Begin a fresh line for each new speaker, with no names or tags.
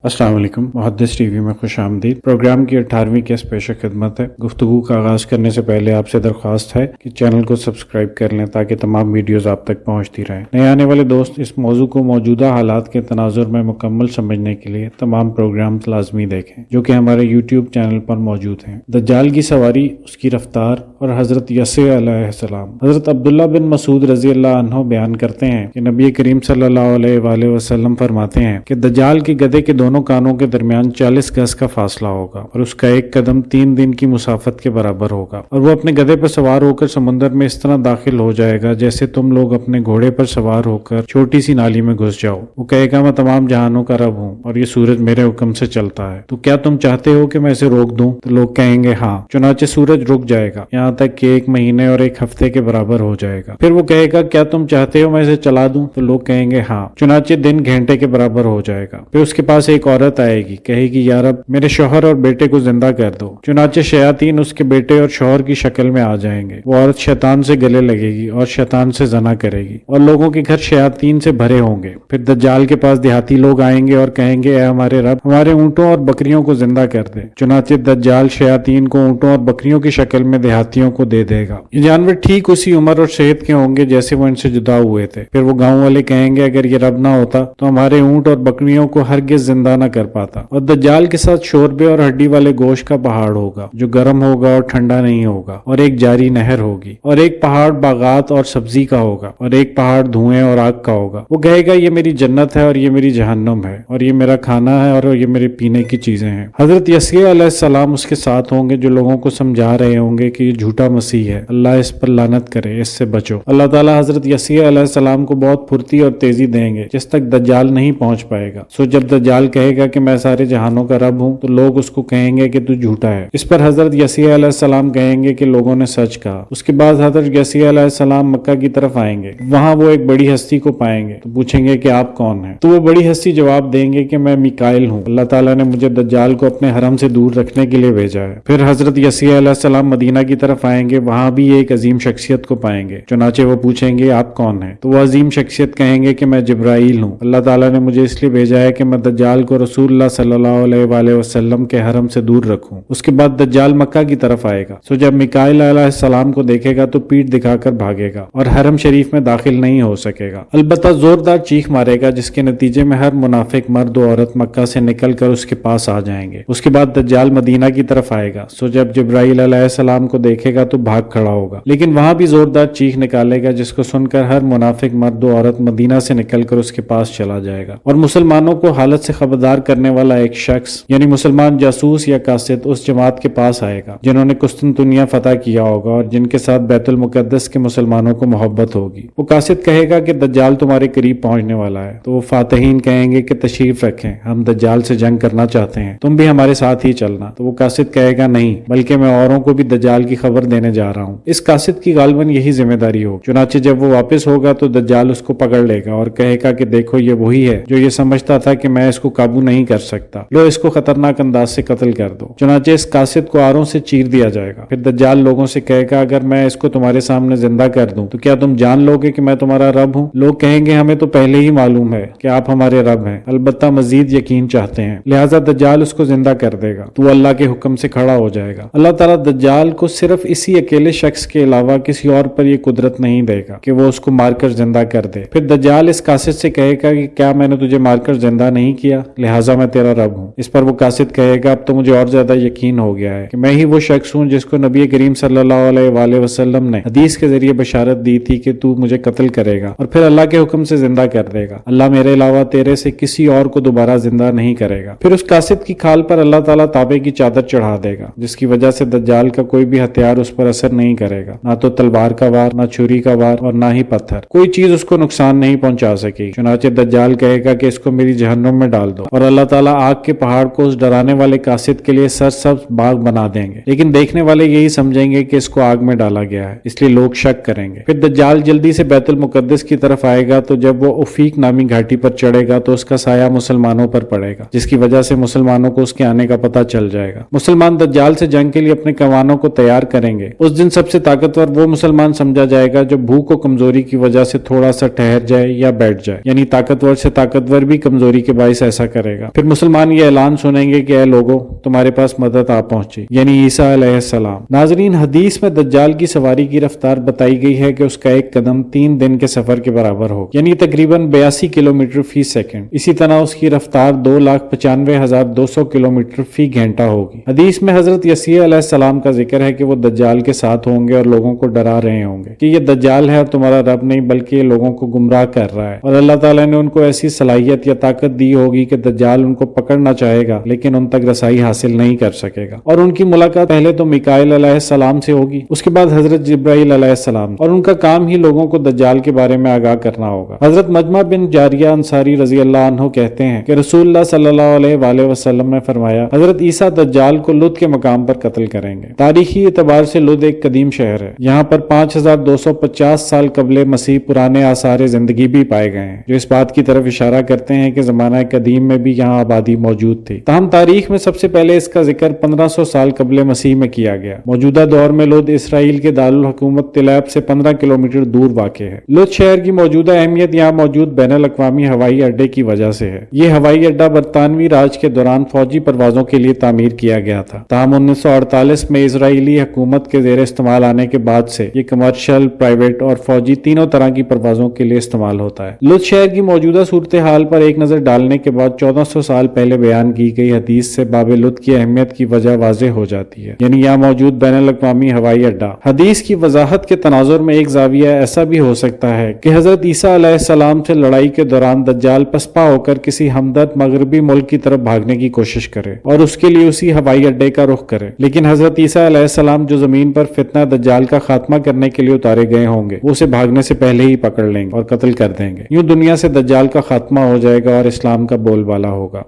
अस्सलाम वालेकुम। मुहद्दिस टीवी में खुश आमदीद। प्रोग्राम की 18वीं किस्त पेश खिदमत है। गुफ्तगू का आगाज करने से पहले आपसे दरख्वास्त है कि चैनल को सब्सक्राइब कर लें ताकि तमाम वीडियोस आप तक पहुंचती रहें। नए आने वाले दोस्त इस मौजू को मौजूदा हालात के तनाजुर में मुकम्मल समझने के लिए तमाम प्रोग्राम लाजमी देखें जो कि हमारे यूट्यूब चैनल पर मौजूद हैं। दज्जाल की सवारी, उसकी रफ्तार और हजरत यस्से अलैहिस्सलाम। हजरत अब्दुल्ला बिन मसूद रजी अल्लाह अन्हु बयान करते हैं कि नबी करीम सल्लल्लाहु अलैहि वसल्लम फरमाते हैं कि दज्जाल के गधे के दोनों कानों के दरमियान 40 गज का फासला होगा और उसका एक कदम 3 दिन की मुसाफत के बराबर होगा और वो अपने गधे पर सवार होकर समुद्र में इस तरह दाखिल हो जाएगा जैसे तुम लोग अपने घोड़े पर सवार होकर छोटी सी नाली में घुस जाओ। वो कहेगा, मैं तमाम जहानों का रब हूँ और ये सूरज मेरे हुक्म से चलता है, तो क्या तुम चाहते हो कि मैं इसे रोक दूं? तो लोग कहेंगे हाँ। चुनाचे सूरज रुक जाएगा यहाँ तक कि 1 महीने और 1 हफ्ते के बराबर हो जाएगा। फिर वो कहेगा, क्या तुम चाहते हो मैं इसे चला दूं? तो लोग कहेंगे हाँ। चुनाचे दिन घंटे के बराबर हो जाएगा। फिर उसके पास एक औरत आएगी, कहेगी, या रब मेरे शौहर और बेटे को जिंदा कर दो। चुनाचे शयातीन उसके बेटे और शौहर की शक्ल में आ जाएंगे। वो औरत शैतान से गले लगेगी और शैतान से जना करेगी और लोगों के घर शयातीन से भरे होंगे। फिर दज्जाल के पास देहाती लोग आएंगे और कहेंगे, ए हमारे रब, हमारे ऊंटों और बकरियों को जिंदा कर दे। चुनाचे दज्जाल शयातीन को ऊंटों और बकरियों की शक्ल में देहातियों को दे देगा। ये जानवर ठीक उसी उम्र और सेहत के होंगे जैसे वो इनसे जुदा हुए थे। फिर वो गांव वाले कहेंगे, अगर ये रब ना होता तो हमारे ऊंट और बकरियों को हरगिज जिंदा न कर पाता। और दज्जाल के साथ शोरबे और हड्डी वाले गोश्त का पहाड़ होगा जो गर्म होगा और ठंडा नहीं होगा, और एक जारी नहर होगी, और एक पहाड़ बागात और सब्जी का होगा, और एक पहाड़ धुएं और आग का होगा। वो कहेगा, ये मेरी जन्नत है और ये मेरी जहन्नुम है, और ये मेरा खाना है और ये मेरे पीने की चीजें हैं। हजरत यस्से अलैहिस्सलाम उसके साथ होंगे जो लोगों को समझा रहे होंगे कि ये झूठा मसीह है, अल्लाह इस पर लानत करे, इससे बचो। अल्लाह ताला हजरत यस्से अलैहिस्सलाम को बहुत फुर्ती और तेजी देंगे जिस तक दज्जाल नहीं पहुंच पाएगा। सो जब दज्जाल कहेगा कि मैं सारे जहानों का रब हूँ तो लोग उसको कहेंगे कि तू झूठा है। इस पर हजरत यस्से अलैहिस्सलाम कहेंगे कि लोगों ने सच कहा। उसके बाद हजरत यस्से अलैहिस्सलाम मक्का की तरफ आएंगे। वहां वो एक बड़ी हस्ती को पाएंगे तो पूछेंगे कि आप कौन हैं? तो वो बड़ी हस्ती जवाब देंगे कि मैं मिकाइल हूँ, अल्लाह ताला ने मुझे दज्जाल को अपने हरम से दूर रखने के लिए भेजा है। फिर हजरत यस्से अलैहिस्सलाम मदीना की तरफ आएंगे। वहां भी एक अजीम शख्सियत को पाएंगे। चुनाचे वो पूछेंगे, आप कौन हैं? तो वो अजीम शख्सियत कहेंगे कि मैं जिब्राइल हूँ, अल्लाह ताला ने मुझे इसलिए भेजा है कि मैं दज्जाल को रसूलुल्लाह सल्लल्लाहु अलैहि वसल्लम के हरम से दूर रखूं। उसके बाद दज्जाल मक्का की तरफ आएगा। सो जब मिकाइल अलैहिस्सलाम को देखेगा तो पीठ दिखाकर भागेगा और हरम शरीफ में दाखिल नहीं हो सकेगा। अलबत्ता जोरदार चीख मारेगा जिसके नतीजे में हर मुनाफिक मर्द और औरत मक्का से निकलकर उसके पास आ जाएंगे। उसके बाद दज्जाल मदीना की तरफ आएगा। सो जब जिब्राइल अलैहिस्सलाम को देखेगा तो भाग खड़ा होगा, लेकिन वहां भी जोरदार चीख निकालेगा जिसको सुनकर हर मुनाफिक मर्द और औरत मदीना से निकलकर उसके पास चला जाएगा। और मुसलमानों को हालत से खबरदार करने वाला एक शख्स यानी मुसलमान जासूस या कासिद उस जमात के पास आएगा जिन्होंने कुस्तुनतुनिया फतह किया होगा और जिनके साथ बैतुल मुकद्दस के मुसलमानों को मोहब्बत होगी। वो कासिद कहेगा कि दज्जाल तुम्हारे करीब पहुंचने वाला है। तो वो फातहीन कहेंगे कि तशरीफ रखें, हम दज्जाल से जंग करना चाहते हैं, तुम भी हमारे साथ ही चलना। तो वो कासिद कहेगा, नहीं, बल्कि मैं औरों को भी दज्जाल की खबर देने जा रहा हूँ। इस कासिद की गालबन यही जिम्मेदारी हो। चुनाचे जब वो वापस होगा तो दज्जाल उसको पकड़ लेगा और कहेगा कि देखो, ये वही है जो ये समझता था कि मैं इसको काबू नहीं कर सकता, लो इसको खतरनाक अंदाज से कत्ल कर दो। चुनाचे इस कासिद को आरों से चीर दिया जाएगा। फिर दज्जाल लोगों से कहेगा, अगर मैं इसको तुम्हारे सामने जिंदा कर दूं तो क्या तुम जान लोगे कि मैं तुम्हारा रब हूँ? लोग कहेंगे, हमें तो पहले ही मालूम है कि आप हमारे रब हैं, अलबत्ता मजीद यकीन चाहते हैं। लिहाजा दज्जाल उसको जिंदा कर देगा। तो अल्लाह के हुक्म से खड़ा हो जाएगा। अल्लाह ताला दज्जाल को सिर्फ इसी अकेले शख्स के अलावा किसी और पर यह कुदरत नहीं देगा कि वो उसको मारकर जिंदा कर दे। फिर दज्जाल इस कासिद से कहेगा कि क्या मैंने तुझे मारकर जिंदा नहीं किया, लिहाजा मैं तेरा रब हूँ। इस पर वो कासिद कहेगा, अब तो मुझे और ज्यादा यकीन हो गया है कि मैं ही वो शख्स हूँ जिसको नबी करीम सल्लल्लाहु अलैहि वसल्लम ने हदीस के जरिए बशारत दी थी कि तू मुझे कत्ल करेगा और फिर अल्लाह के हुक्म से जिंदा कर देगा। अल्लाह मेरे अलावा तेरे से किसी और को दोबारा जिंदा नहीं करेगा। फिर उस कासिद की खाल पर अल्लाह ताला ताबे की चादर चढ़ा देगा जिसकी वजह से दज्जाल का कोई भी हथियार उस पर असर नहीं करेगा, ना तो तलवार का वार, ना छुरी का वार और ना ही पत्थर। कोई चीज उसको नुकसान नहीं पहुंचा सकेगी। चुनाचे दज्जाल कहेगा कि इसको मेरी जहन्नुम में डाल दो और अल्लाह ताला आग के पहाड़ को उस डराने वाले कासिद के लिए सरसब्ज बाग बना देंगे, लेकिन देखने वाले यही समझेंगे कि इसको आग में डाला गया है, इसलिए लोग शक करेंगे। फिर दज्जाल जल्दी से बैतुल मुकद्दस की तरफ आएगा। तो जब वो उफीक नामी घाटी पर चढ़ेगा तो उसका साया मुसलमानों पर पड़ेगा जिसकी वजह से मुसलमानों को उसके आने का पता चल जाएगा। मुसलमान दज्जाल से जंग के लिए अपने कमानों को तैयार करेंगे। उस दिन सबसे ताकतवर वो मुसलमान समझा जाएगा जो भूख और कमजोरी की वजह से थोड़ा सा ठहर जाए या बैठ जाए, यानी ताकतवर से ताकतवर भी कमजोरी के बायस ऐसा کرے گا۔ پھر مسلمان یہ اعلان سنیں گے کہ اے لوگو تمہارے پاس مدد آ پہنچی، یعنی عیسیٰ علیہ السلام۔ ناظرین، حدیث میں دجال کی سواری کی رفتار بتائی گئی ہے کہ اس کا ایک قدم 3 دن کے سفر کے برابر ہوگا، یعنی تقریباً 82 کلومیٹر فی سیکنڈ۔ اسی طرح اس کی رفتار 2,95,200 کلومیٹر فی گھنٹہ ہوگی۔ حدیث میں حضرت مسیح علیہ السلام کا ذکر ہے کہ وہ دجال کے ساتھ ہوں گے اور لوگوں کو ڈرا رہے ہوں گے کہ یہ دجال ہے اور تمہارا رب نہیں بلکہ یہ لوگوں کو گمراہ کر رہا ہے، اور اللہ تعالیٰ نے ان کو ایسی صلاحیت یا طاقت دی ہوگی کہ دجال ان کو پکڑنا چاہے گا لیکن ان تک رسائی حاصل نہیں کر سکے گا، اور ان کی ملاقات پہلے تو میکائیل علیہ السلام سے ہوگی، اس کے بعد حضرت جبرائیل علیہ السلام، اور ان کا کام ہی لوگوں کو دجال کے بارے میں آگاہ کرنا ہوگا۔ حضرت مجمع بن جاریہ انصاری رضی اللہ عنہ کہتے ہیں کہ رسول اللہ صلی اللہ علیہ وآلہ وسلم نے فرمایا حضرت عیسیٰ دجال کو لد کے مقام پر قتل کریں گے۔ تاریخی اعتبار سے لد ایک قدیم شہر ہے، یہاں پر 5250 سال قبل مسیح پرانے آثار زندگی بھی پائے گئے ہیں جو اس بات کی طرف اشارہ کرتے ہیں کہ زمانہ قدیم میں بھی یہاں آبادی موجود تھی۔ تاہم تاریخ میں سب سے پہلے اس کا ذکر 1500 سال قبل مسیح میں کیا گیا۔ موجودہ دور میں لد اسرائیل کے دارالحکومت تلیب سے 15 کلومیٹر دور واقع ہے۔ لد شہر کی موجودہ اہمیت یہاں موجود بین الاقوامی ہوائی اڈے کی وجہ سے ہے۔ یہ ہوائی اڈا برطانوی راج کے دوران فوجی پروازوں کے لیے تعمیر کیا گیا تھا، تاہم 1948 میں اسرائیلی حکومت کے زیر استعمال آنے کے بعد سے یہ کمرشل، پرائیویٹ اور فوجی تینوں طرح کی پروازوں کے لیے استعمال ہوتا ہے۔ لد شہر کی موجودہ صورتحال پر ایک نظر ڈالنے کے بعد 1400 سال پہلے بیان کی گئی حدیث سے باب لد کی اہمیت کی وجہ واضح ہو جاتی ہے، یعنی یہاں موجود بین الاقوامی ہوائی اڈا۔ حدیث کی وضاحت کے تناظر میں ایک زاویہ ایسا بھی ہو سکتا ہے کہ حضرت عیسیٰ علیہ السلام سے لڑائی کے دوران دجال پسپا ہو کر کسی ہمدرد مغربی ملک کی طرف بھاگنے کی کوشش کرے اور اس کے لیے اسی ہوائی اڈے کا رخ کرے، لیکن حضرت عیسیٰ علیہ السلام جو زمین پر فتنہ دجال کا خاتمہ کرنے کے لیے اتارے گئے ہوں گے وہ اسے بھاگنے سے پہلے ہی پکڑ لیں گے اور قتل کر دیں گے۔ یوں دنیا سے دجال کا خاتمہ ہو جائے گا اور اسلام کا بول بالا ہوگا۔